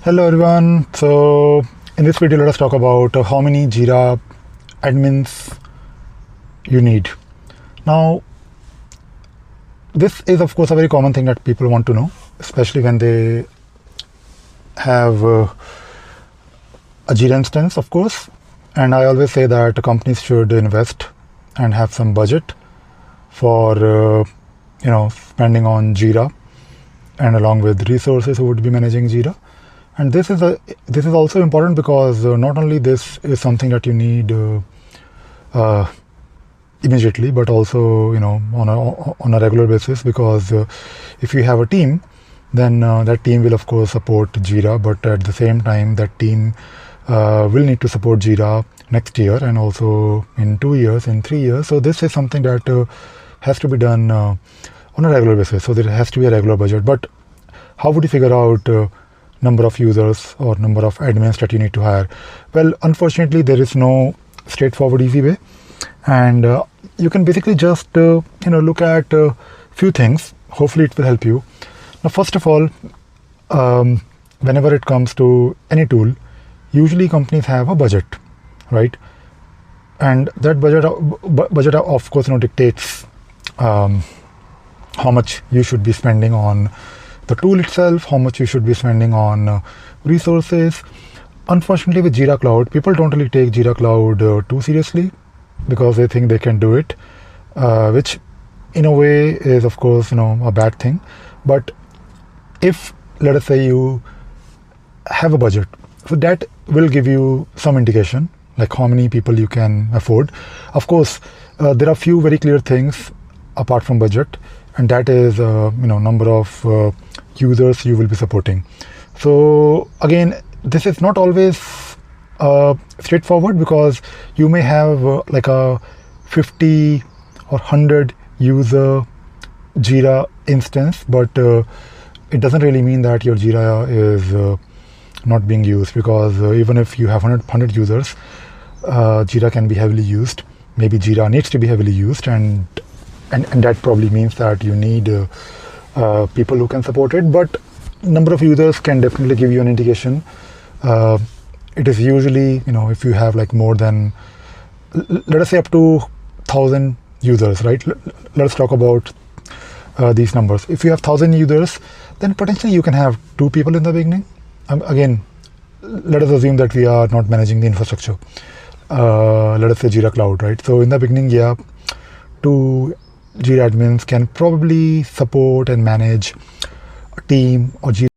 Hello everyone. So in this video, let us talk about how many Jira admins you need. Now, this is of course a very common thing that people want to know, especially when they have a Jira instance, of course. And I always say that companies should invest and have some budget for spending on Jira, and along with resources who would be managing Jira. And this is also important because not only this is something that you need immediately, but also on a regular basis, because if you have a team, then that team will of course support Jira, but at the same time that team will need to support Jira next year, and also in 2 years, in 3 years. So this is something that has to be done on a regular basis. So there has to be a regular budget. But how would you figure out number of users or number of admins that you need to hire? Well, unfortunately, there is no straightforward, easy way. And you can basically just look at a few things. Hopefully, it will help you. Now, first of all, whenever it comes to any tool, usually companies have a budget, right? And that budget of course dictates how much you should be spending on the tool itself, how much you should be spending on resources. Unfortunately, with Jira Cloud, people don't really take Jira Cloud too seriously, because they think they can do it, which in a way is of course a bad thing. But if, let us say, you have a budget, so that will give you some indication like how many people you can afford. Of course, there are few very clear things apart from budget, and that is number of users you will be supporting. So again, this is not always straightforward, because you may have like a 50 or 100 user Jira instance, but it doesn't really mean that your Jira is not being used, because even if you have 100 users, Jira can be heavily used. Maybe Jira needs to be heavily used, and that probably means that you need people who can support it. But number of users can definitely give you an indication. It is usually, if you have like more than, let us say, up to 1,000 users, right? Let's talk about these numbers. If you have 1,000 users, then potentially you can have 2 people in the beginning. Again, let us assume that we are not managing the infrastructure. Let us say Jira Cloud, right? So in the beginning, 2 Jira admins can probably support and manage a team or Jira